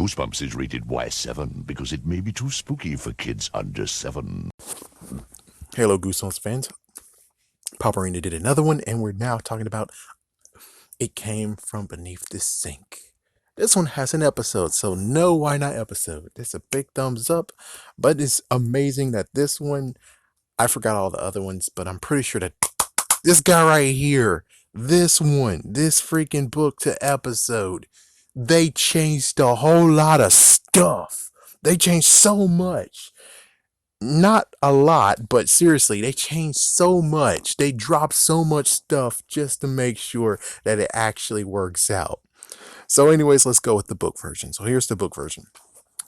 Goosebumps is rated Y7 because it may be too spooky for kids under 7. Hello, Goosebumps fans. Papa Arena did another one, and we're now talking about It Came From Beneath the Sink. This one has an episode, so no why not episode. It's a big thumbs up, but it's amazing that this one, I forgot all the other ones, but I'm pretty sure that this guy right here, this one, this freaking book to episode, they changed a whole lot of stuff. They changed so much. Not a lot, but seriously, they changed so much. They dropped so much stuff just to make sure that it actually works out. So, anyways, let's go with the book version. So, here's the book version.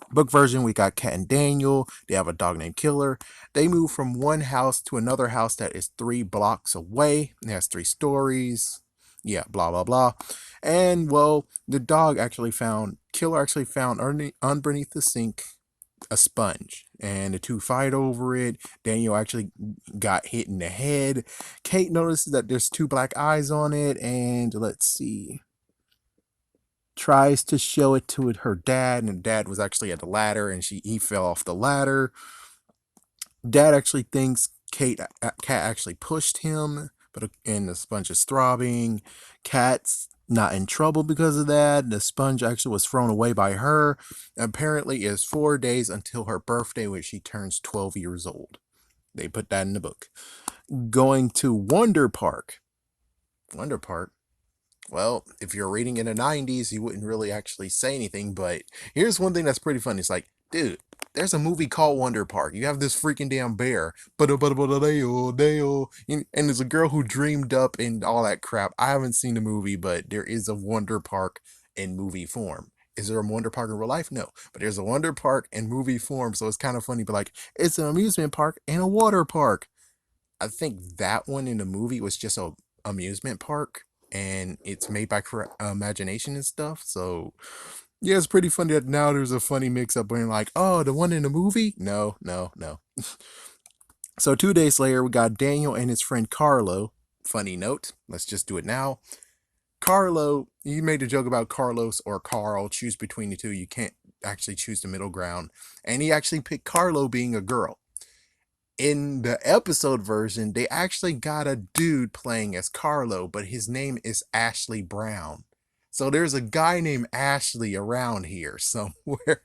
Book version, we got Kat and Daniel. They have a dog named Killer. They move from one house to another house that is 3 blocks away. It has 3 stories. Yeah, blah, blah, blah. And, well, the dog actually found, Killer actually found underneath the sink a sponge, and the two fight over it. Daniel actually got hit in the head. Kate notices that there's 2 black eyes on it, and let's see, tries to show it to her dad, and dad was actually at the ladder, and he fell off the ladder. Dad actually thinks Kat actually pushed him, and the sponge is throbbing. Kat's not in trouble because of that. The sponge actually was thrown away by her. Apparently, it's 4 days until her birthday, when she turns 12 years old. They put that in the book. Going to Wonder Park. Wonder Park. Well, if you're reading in the 90s, you wouldn't really actually say anything, but here's one thing that's pretty funny. It's like, dude, there's a movie called Wonder Park. You have this freaking damn bear. And there's a girl who dreamed up and all that crap. I haven't seen the movie, but there is a Wonder Park in movie form. Is there a Wonder Park in real life? No. But there's a Wonder Park in movie form, so it's kind of funny, but like, it's an amusement park and a water park. I think that one in the movie was just a amusement park, and it's made by imagination and stuff. So yeah, it's pretty funny that now there's a funny mix up when like, oh, the one in the movie? No, no, no. So 2 days later, we got Daniel and his friend Carlo. Funny note, let's just do it now. Carlo, you made a joke about Carlos or Carl, choose between the two. You can't actually choose the middle ground. And he actually picked Carlo being a girl. In the episode version, they actually got a dude playing as Carlo, but his name is Ashley Brown. So there's a guy named Ashley around here somewhere.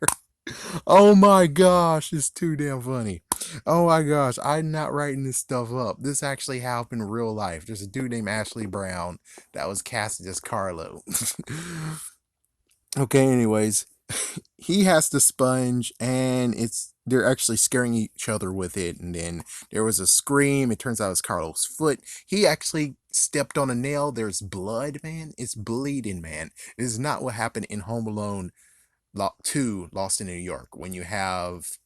Oh my gosh, it's too damn funny. Oh my gosh, I'm not writing this stuff up. This actually happened in real life. There's a dude named Ashley Brown that was casted as Carlo. Okay, anyways, he has the sponge, and they're actually scaring each other with it, and then there was a scream. It turns out it's Carlos' foot. He actually stepped on a nail. There's blood, man. It's bleeding, man. This is not what happened in Home Alone 2, Lost in New York, when you have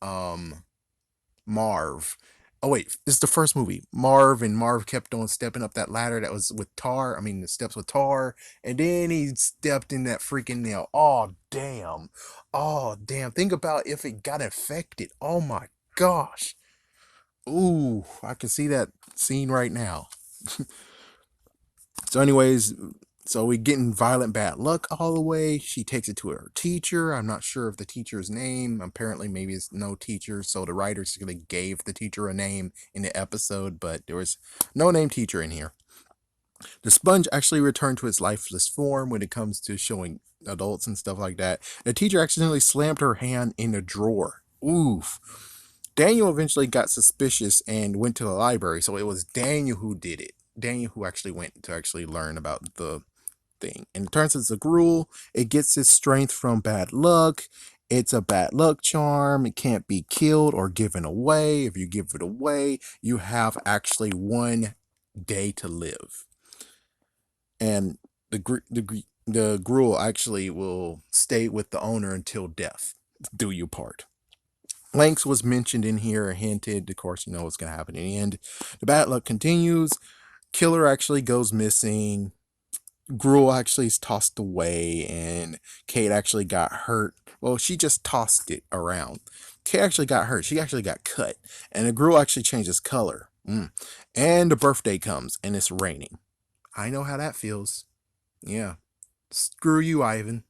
Marv. Oh wait, this is the first movie. Marv kept on stepping up that ladder that was with tar. I mean, the steps with tar, and then he stepped in that freaking nail. Oh damn! Oh damn! Think about if it got infected. Oh my gosh! Ooh, I can see that scene right now. So, anyways, so we getting violent bad luck all the way. She takes it to her teacher. I'm not sure of the teacher's name. Apparently, maybe it's no teacher. So the writers really gave the teacher a name in the episode, but there was no name teacher in here. The sponge actually returned to its lifeless form when it comes to showing adults and stuff like that. The teacher accidentally slammed her hand in a drawer. Oof. Daniel eventually got suspicious and went to the library. So it was Daniel who did it. Daniel who actually went to actually learn about the thing. And it turns out it's a gruel. It gets its strength from bad luck. It's a bad luck charm. It can't be killed or given away. If you give it away, you have actually 1 day to live. And the gruel actually will stay with the owner until death. Do you part. Lynx was mentioned in here, hinted. Of course, you know what's going to happen in the end. The bad luck continues. Killer actually goes missing. Gruel actually is tossed away, and Kate actually got hurt. Well, she just tossed it around. Kate actually got hurt. She actually got cut, and the gruel actually changes color. And the birthday comes, and it's raining. I know how that feels. Yeah. Screw you, Ivan.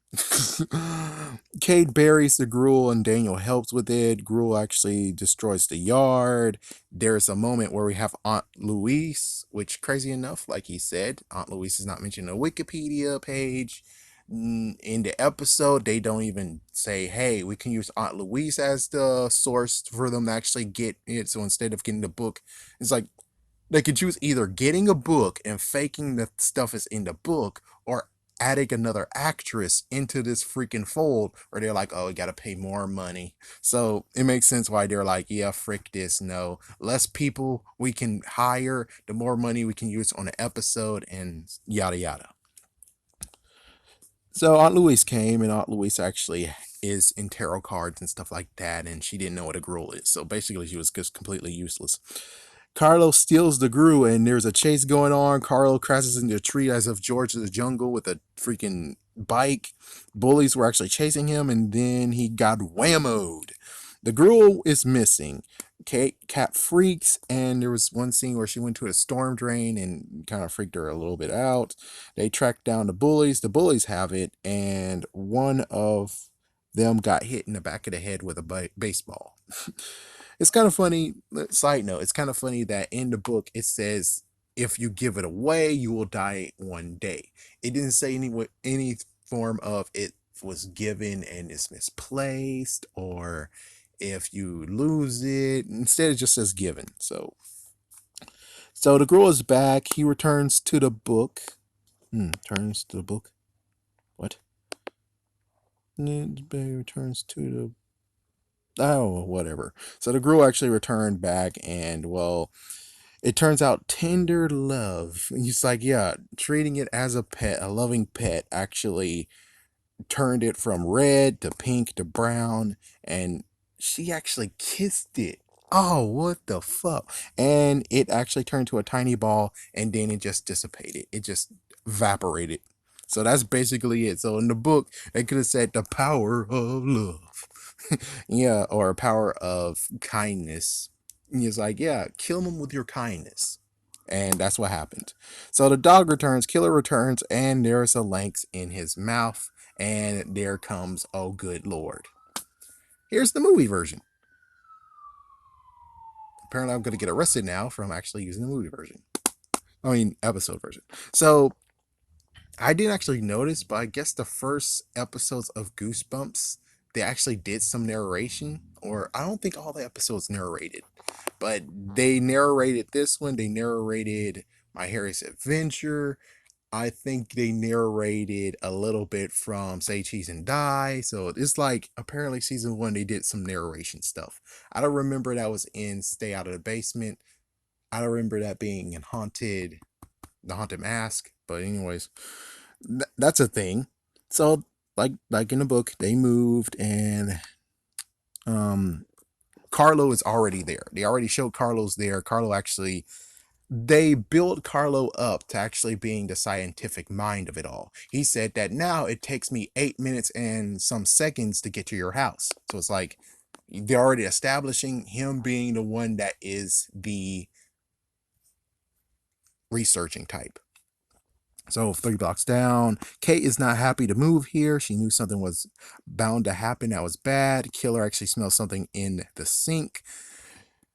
Cade buries the gruel and Daniel helps with it. Gruel actually destroys the yard. There's a moment where we have Aunt Louise, which, crazy enough, like he said, Aunt Louise is not mentioned in the Wikipedia page. In the episode, they don't even say, hey, we can use Aunt Louise as the source for them to actually get it. So instead of getting the book, it's like they could choose either getting a book and faking the stuff is in the book or adding another actress into this freaking fold, or they're like, oh, we gotta pay more money. So it makes sense why they're like, yeah, frick this. No, less people we can hire, the more money we can use on an episode, and yada yada. So Aunt Louise came, and Aunt Louise actually is in tarot cards and stuff like that, and she didn't know what a gruel is. So basically, she was just completely useless. Carlo steals the Gru, and there's a chase going on. Carlo crashes into a tree as if George of the Jungle with a freaking bike. Bullies were actually chasing him, and then he got whammoed. The Gru is missing. Cat freaks, and there was one scene where she went to a storm drain and kind of freaked her a little bit out. They tracked down the bullies. The bullies have it, and one of them got hit in the back of the head with a baseball. It's kind of funny. Side note, it's kind of funny that in the book it says if you give it away, you will die one day. It didn't say any form of it was given and is misplaced, or if you lose it. Instead, it just says given. So the girl is back. He returns to the book. Turns to the book. What? Returns to the oh, whatever. So the girl actually returned back, and well, it turns out tender love. He's like, yeah, treating it as a pet, a loving pet, actually turned it from red to pink to brown, and she actually kissed it. Oh, what the fuck? And it actually turned to a tiny ball, and then it just dissipated. It just evaporated. So that's basically it. So in the book, they could have said the power of love. Yeah, or power of kindness. And he's like, yeah, kill him with your kindness. And that's what happened. So the dog returns, killer returns, and there's a lynx in his mouth. And there comes, oh, good Lord. Here's the movie version. Apparently, I'm going to get arrested now from actually using the movie version. I mean, episode version. So I didn't actually notice, but I guess the first episodes of Goosebumps, they actually did some narration. Or I don't think all the episodes narrated, but they narrated this one. They narrated My Harry's Adventure. I think they narrated a little bit from Say Cheese and Die. So it's like apparently season one they did some narration stuff. I don't remember that was in Stay Out of the Basement. I don't remember that being in The Haunted Mask. But anyways, that's a thing. So like in the book, they moved, and Carlo is already there. They already showed Carlo's there. Carlo actually they built Carlo up to actually being the scientific mind of it all. He said that now it takes me 8 minutes and some seconds to get to your house. So it's like they're already establishing him being the one that is the researching type. So 3 blocks down, Kate is not happy to move here. She knew something was bound to happen that was bad. Killer actually smells something in the sink.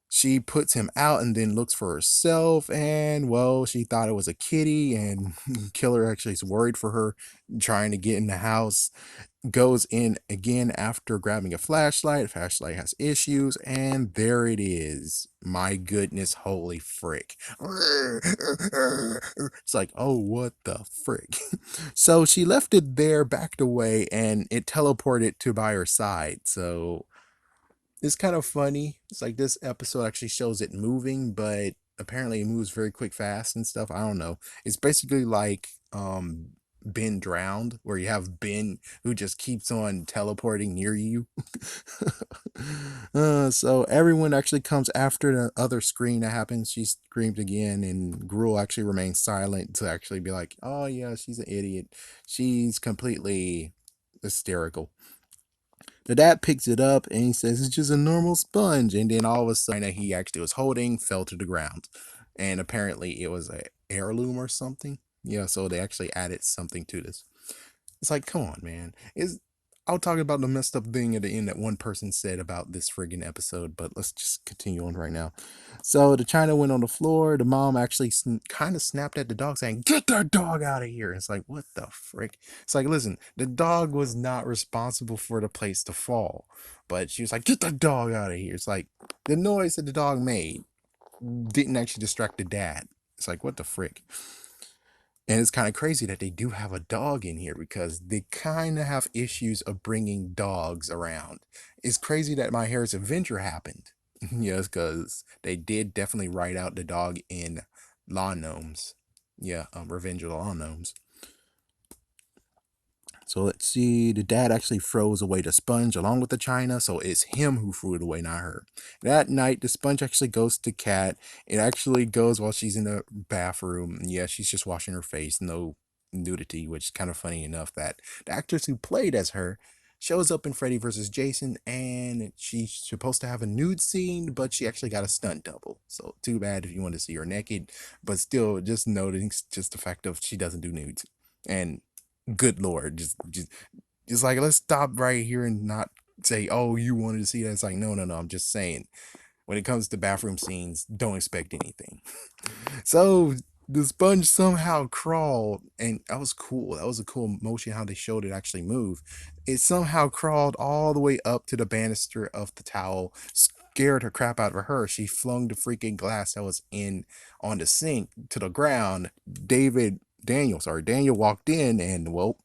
She puts him out and then looks for herself, and well, she thought it was a kitty, and Killer actually is worried for her, trying to get in the house. Goes in again after grabbing a flashlight. Flashlight has issues, and there it is. My goodness, holy frick. It's like, oh, what the frick. So she left it there, backed away, and it teleported to by her side. So it's kind of funny. It's like this episode actually shows it moving, but apparently it moves very quick, fast and stuff. I don't know. It's basically like Ben Drowned, where you have Ben who just keeps on teleporting near you. So everyone actually comes after the other scream that happens. She screamed again, and Gruel actually remains silent to actually be like, oh yeah, she's an idiot. She's completely hysterical. The dad picks it up and he says it's just a normal sponge. And then all of a sudden, that he actually was holding fell to the ground. And apparently, it was an heirloom or something. Yeah, so they actually added something to this. It's like, come on, man. I'll talk about the messed up thing at the end that one person said about this friggin' episode, but let's just continue on right now. So the China went on the floor. The mom actually kind of snapped at the dog, saying, "Get that dog out of here!" It's like, what the frick? It's like, listen, the dog was not responsible for the place to fall, but she was like, "Get the dog out of here!" It's like the noise that the dog made didn't actually distract the dad. It's like, what the frick? And it's kind of crazy that they do have a dog in here because they kind of have issues of bringing dogs around. It's crazy that My Hair's Adventure happened. Yes, because they did definitely write out the dog in Lawn Gnomes. Yeah, Revenge of the Lawn Gnomes. So let's see. The dad actually throws away the sponge along with the china, so it's him who threw it away, not her. That night, the sponge actually goes to Kat. It actually goes while she's in the bathroom. Yeah, she's just washing her face, no nudity, which is kind of funny enough that the actress who played as her shows up in Freddy vs. Jason, and she's supposed to have a nude scene, but she actually got a stunt double. So too bad if you want to see her naked, but still, just noting just the fact of she doesn't do nudes. And good lord, just like, let's stop right here and not say, oh, you wanted to see that. It's like, no, no, no, I'm just saying, when it comes to bathroom scenes, don't expect anything. So the sponge somehow crawled, and that was cool. That was a cool motion how they showed it actually move. It somehow crawled all the way up to the banister of the towel, scared her crap out of her. She flung the freaking glass that was in on the sink to the ground. Daniel walked in, and well,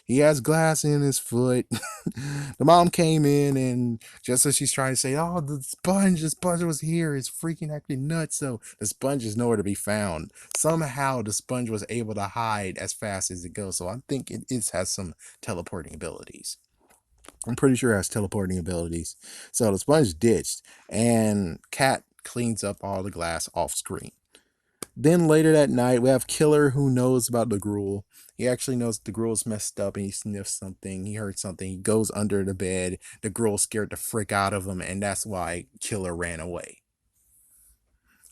he has glass in his foot. The mom came in, and just as she's trying to say, "Oh, the sponge was here. It's freaking acting nuts." So the sponge is nowhere to be found. Somehow the sponge was able to hide as fast as it goes. So I think it has some teleporting abilities. I'm pretty sure it has teleporting abilities. So the sponge ditched, and Cat cleans up all the glass off screen. Then later that night, we have Killer who knows about the gruel. He actually knows the gruel's messed up and he sniffs something. He heard something. He goes under the bed. The gruel scared the frick out of him, and that's why Killer ran away.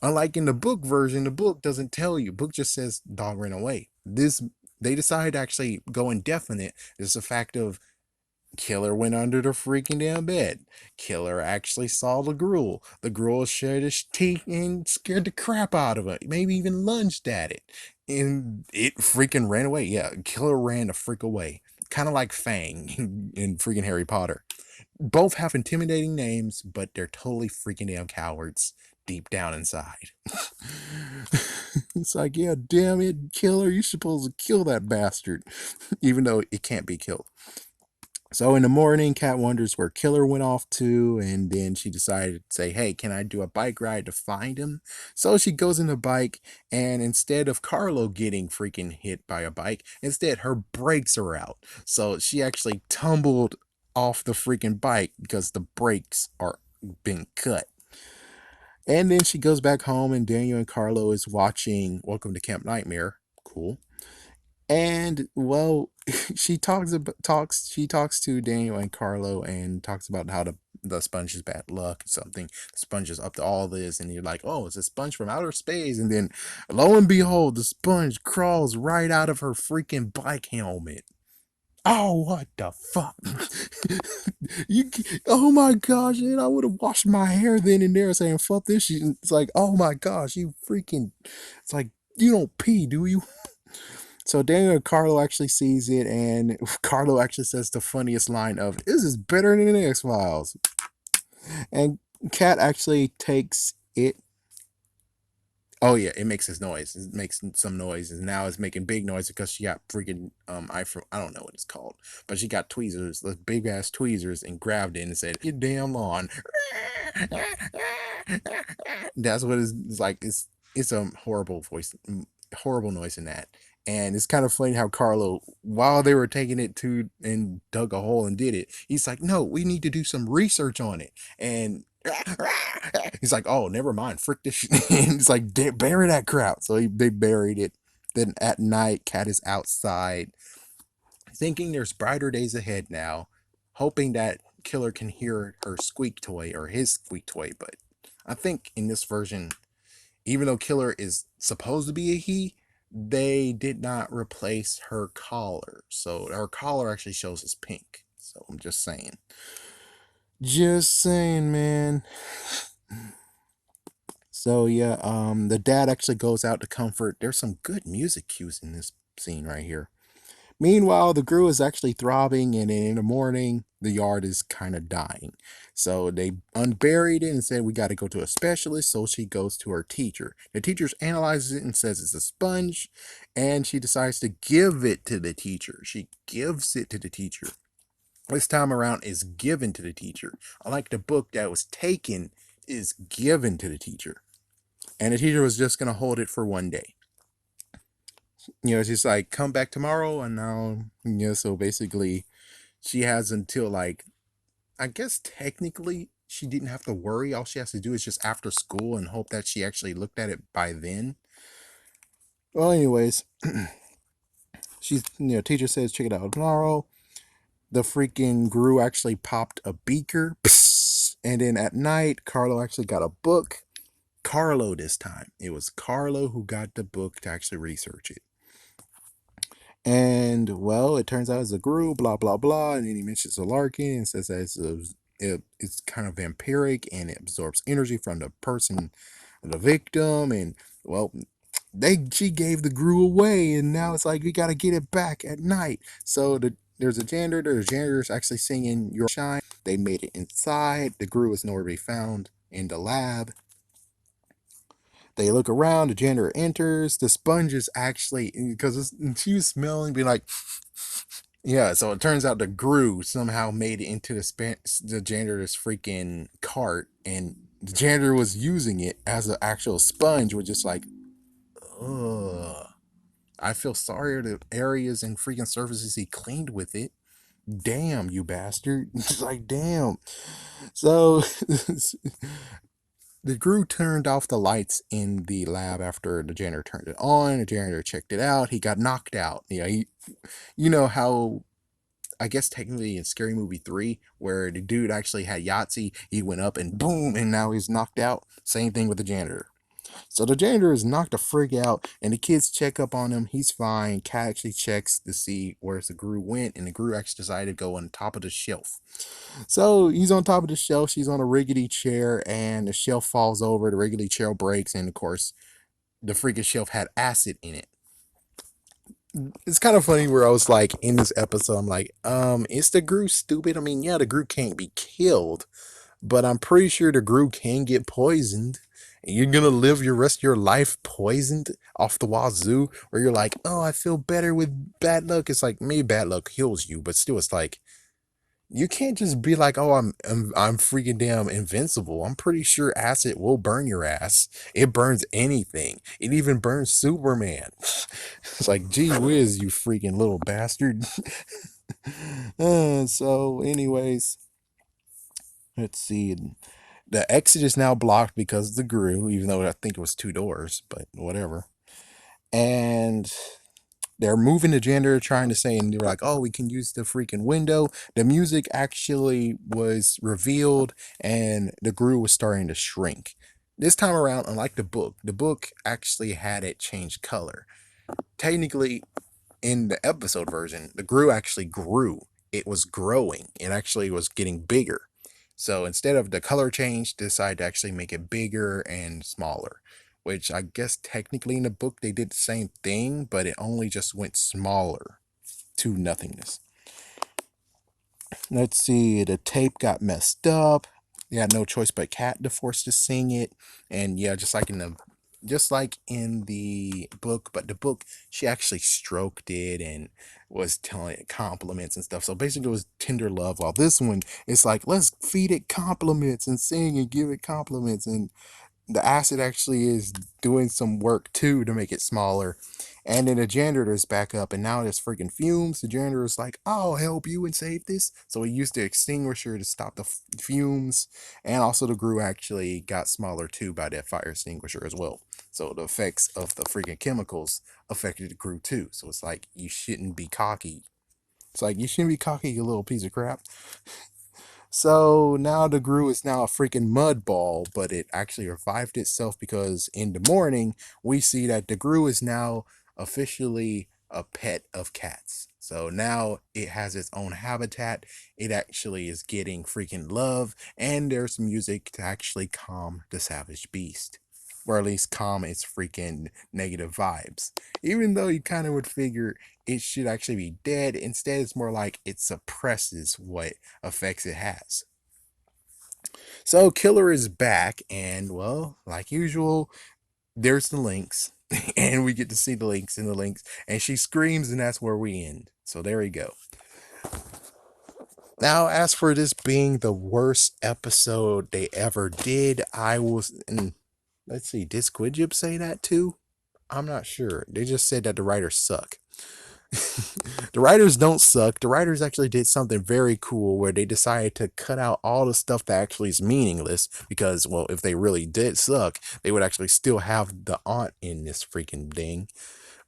Unlike in the book version, the book doesn't tell you. Book just says dog ran away. This they decided to actually go indefinite. It's a fact of Killer went under the freaking damn bed. Killer actually saw the gruel. The gruel showed his teeth and scared the crap out of it. Maybe even lunged at it. And it freaking ran away. Yeah, Killer ran the freak away. Kind of like Fang in freaking Harry Potter. Both have intimidating names, but they're totally freaking damn cowards deep down inside. It's like, yeah, damn it, Killer, you're supposed to kill that bastard, even though it can't be killed. So in the morning, Kat wonders where Killer went off to, and then she decided to say, hey, can I do a bike ride to find him? So she goes in the bike, and instead of Carlo getting freaking hit by a bike, instead her brakes are out. So she actually tumbled off the freaking bike because the brakes are being cut. And then she goes back home, and Daniel and Carlo is watching Welcome to Camp Nightmare. Cool. And well, she talks to Daniel and Carlo and talks about how the sponge is bad luck or something. The sponge is up to all this, and you're like, oh, it's a sponge from outer space. And then lo and behold, the sponge crawls right out of her freaking bike helmet. Oh, what the fuck? you, oh my gosh, man, I would have washed my hair then and there saying, fuck this shit. It's like, oh my gosh, you freaking, it's like, you don't pee, do you? So Daniel Carlo actually sees it, and Carlo actually says the funniest line of, "This is better than the X Files." And Cat actually takes it. Oh yeah, it makes this noise. It makes some noise, and now it's making big noise because she got freaking I don't know what it's called, but she got tweezers, those big ass tweezers, and grabbed it and said, "Your damn lawn." That's what it's like. It's a horrible voice, horrible noise in that. And it's kind of funny how Carlo, while they were taking it to and dug a hole and did it, he's like, no, we need to do some research on it. And he's like, oh, never mind, frick this shit. And it's like, bury that crap. So they buried it. Then at night, Cat is outside, thinking there's brighter days ahead now, hoping that Killer can hear her squeak toy or his squeak toy. But I think in this version, even though Killer is supposed to be a he, they did not replace her collar. So her collar actually shows as pink. So I'm just saying. Just saying, man. So yeah, the dad actually goes out to comfort. There's some good music cues in this scene right here. Meanwhile, the Gru is actually throbbing, and in the morning, the yard is kind of dying. So they unburied it and said, we got to go to a specialist. So she goes to her teacher. The teacher analyzes it and says it's a sponge, and she decides to give it to the teacher. She gives it to the teacher. This time around is given to the teacher. Unlike the book that was taken, is given to the teacher. And the teacher was just going to hold it for one day. She's like, come back tomorrow. And now, so basically, she has until like, I guess technically she didn't have to worry. All she has to do is just after school and hope that she actually looked at it by then. Well, anyways, she's, teacher says, check it out tomorrow. The freaking Gru actually popped a beaker. And then at night, Carlo actually got a book. Carlo this time. It was Carlo who got the book to actually research it. And well, it turns out it's a Gru, blah blah blah, and then he mentions a Larkin and says that it's kind of vampiric and it absorbs energy from the person, the victim, and well, she gave the Gru away, and now it's like we gotta get it back at night. So there's a janitor. The janitor's actually singing "Your Shine." They made it inside. The Gru is nowhere to be found in the lab. They look around, the janitor enters, the sponge is actually, because she was smelling, be like, yeah, so it turns out the Gru somehow made it into the janitor's freaking cart, and the janitor was using it as an actual sponge, which is like, ugh. I feel sorry for the areas and freaking surfaces he cleaned with it. Damn, you bastard. It's like, damn. So the Gru turned off the lights in the lab after the janitor turned it on. The janitor checked it out. He got knocked out. You know how, I guess technically in Scary Movie 3, where the dude actually had Yahtzee, he went up and boom, and now he's knocked out. Same thing with the janitor. So the janitor is knocked the frig out, and the kids check up on him. He's fine. Cat actually checks to see where the Gru went, and the Gru actually decided to go on top of the shelf. So he's on top of the shelf. She's on a rickety chair, and the shelf falls over. The rickety chair breaks, and of course, the freaking shelf had acid in it. It's kind of funny where I was like, in this episode, I'm like, is the Gru stupid? I mean, yeah, the Gru can't be killed, but I'm pretty sure the Gru can get poisoned. And you're gonna live your rest of your life poisoned off the wazoo, where you're like, oh, I feel better with bad luck. It's like, maybe bad luck heals you, but still, it's like, you can't just be like, oh, I'm freaking damn invincible. I'm pretty sure acid will burn your ass. It burns anything. It even burns Superman. It's like, gee whiz, you freaking little bastard. So, anyways, let's see. The exit is now blocked because of the Gru, even though I think it was two doors, but whatever. And they're moving the janitor, trying to say, and they're like, oh, we can use the freaking window. The music actually was revealed, and the Gru was starting to shrink. This time around, unlike the book actually had it change color. Technically, in the episode version, the Gru actually grew. It was growing. It actually was getting bigger. So instead of the color change, they decided to actually make it bigger and smaller. Which I guess technically in the book they did the same thing, but it only just went smaller to nothingness. Let's see, the tape got messed up. They had no choice but Cat to force to sing it. And yeah, just like in the book, but the book, she actually stroked it and was telling it compliments and stuff. So basically it was tender love, while this one, it's like, let's feed it compliments and sing and give it compliments. And the acid actually is doing some work too to make it smaller. And then the janitor's back up, and now there's freaking fumes. The janitor's like, I'll help you and save this. So he used the extinguisher to stop the fumes. And also the Gru actually got smaller too by that fire extinguisher as well. So the effects of the freaking chemicals affected the Gru too. So it's like, you shouldn't be cocky. It's like, you shouldn't be cocky, you little piece of crap. So now the Gru is now a freaking mud ball, but it actually revived itself because in the morning we see that the Gru is now officially a pet of cats. So now it has its own habitat. It actually is getting freaking love, and there's music to actually calm the savage beast. Or at least calm its freaking negative vibes. Even though you kind of would figure it should actually be dead, instead it's more like it suppresses what effects it has. So Killer is back, and well, like usual, there's the links, and we get to see the links and the links, and she screams, and that's where we end. So there you go. Now, as for this being the worst episode they ever did, I was. Let's see, did Squid Jib say that too? I'm not sure. They just said that the writers suck. The writers don't suck. The writers actually did something very cool where they decided to cut out all the stuff that actually is meaningless because, well, if they really did suck, they would actually still have the aunt in this freaking thing.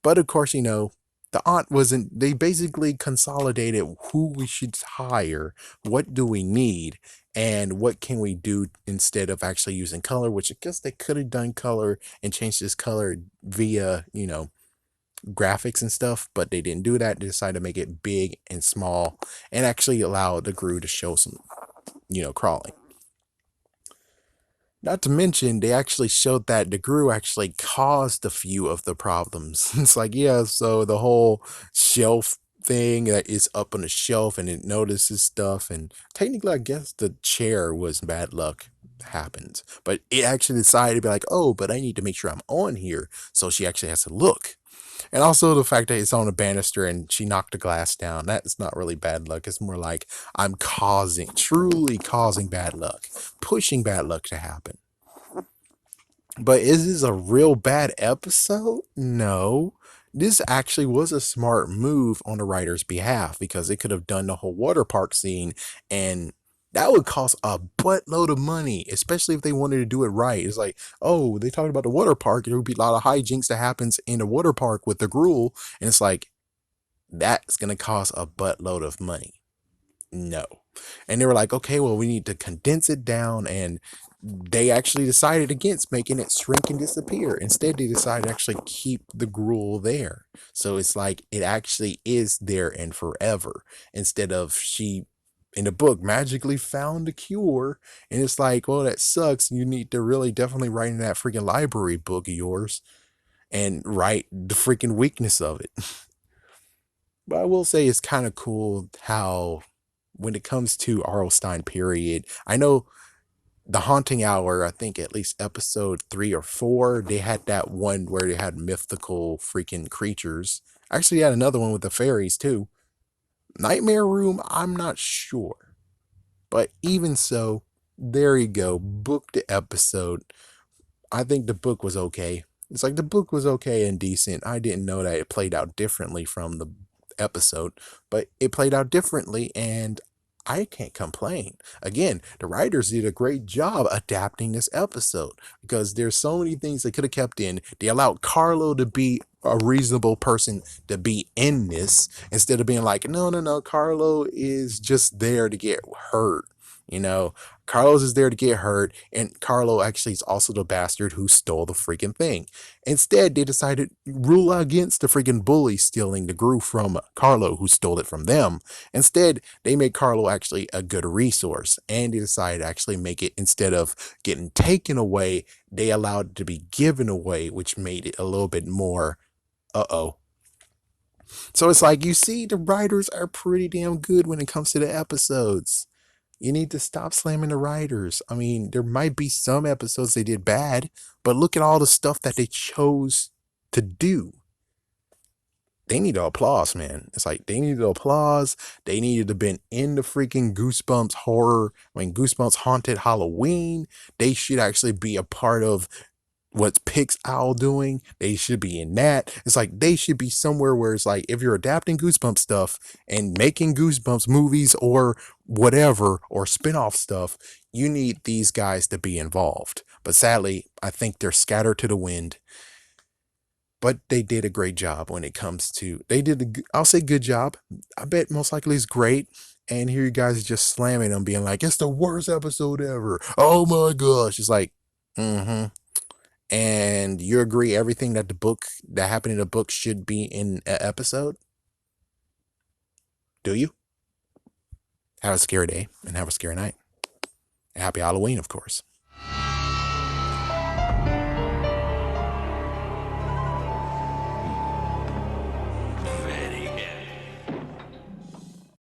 But of course, the aunt wasn't, they basically consolidated who we should hire, what do we need, and what can we do instead of actually using color, which I guess they could have done color and changed this color via, graphics and stuff, but they didn't do that. They decided to make it big and small and actually allow the Gru to show some, crawling. Not to mention, they actually showed that the Gru actually caused a few of the problems. It's like, yeah, so the whole shelf thing that is up on the shelf and it notices stuff, and technically, I guess the chair was bad luck happens, but it actually decided to be like, oh, but I need to make sure I'm on here, so she actually has to look. And also the fact that it's on a banister and she knocked the glass down. That's not really bad luck. It's more like I'm truly causing bad luck, pushing bad luck to happen. But is this a real bad episode? No. This actually was a smart move on the writer's behalf because they could have done the whole water park scene, and that would cost a buttload of money, especially if they wanted to do it right. It's like, oh, they talked about the water park. There would be a lot of hijinks that happens in the water park with the gruel. And it's like, that's going to cost a buttload of money. No. And they were like, okay, well, we need to condense it down. And they actually decided against making it shrink and disappear. Instead, they decided to actually keep the gruel there. So it's like it actually is there and forever. Instead of she, in the book, magically found the cure. And it's like, well, that sucks. You need to really definitely write in that freaking library book of yours and write the freaking weakness of it. But I will say it's kind of cool how when it comes to Arlstein period, I know the Haunting Hour, I think at least episode 3 or 4, they had that one where they had mythical freaking creatures. Actually, had another one with the fairies too. Nightmare Room, I'm not sure. But even so, there you go. Book the episode. I think the book was okay. It's like the book was okay and decent. I didn't know that it played out differently from the episode, but it played out differently, and I can't complain. Again, the writers did a great job adapting this episode because there's so many things they could have kept in. They allowed Carlo to be a reasonable person to be in this instead of being like, no, no, no, Carlo is just there to get hurt. Carlos is there to get hurt, and Carlo actually is also the bastard who stole the freaking thing. Instead, they decided to rule against the freaking bully stealing the Gru from Carlo, who stole it from them. Instead, they made Carlo actually a good resource, and they decided to actually make it, instead of getting taken away, they allowed it to be given away, which made it a little bit more, uh-oh. So it's like, you see, the writers are pretty damn good when it comes to the episodes. You need to stop slamming the writers. I mean, there might be some episodes they did bad, but look at all the stuff that they chose to do. They need the applause, man. It's like they needed the applause. They needed to have been in the freaking Goosebumps horror. Goosebumps Haunted Halloween. They should actually be a part of what's Pix Owl doing. They should be in that. It's like they should be somewhere where it's like, if you're adapting Goosebumps stuff and making Goosebumps movies or whatever, or spin-off stuff, you need these guys to be involved. But sadly, I think they're scattered to the wind. But they did a great job when it comes to, I'll say good job. I bet most likely it's great. And here you guys just slamming them, being like, it's the worst episode ever. Oh my gosh. It's like, mm-hmm. And you agree everything that happened in the book should be in an episode? Do you? Have a scary day and have a scary night. Happy Halloween, of course.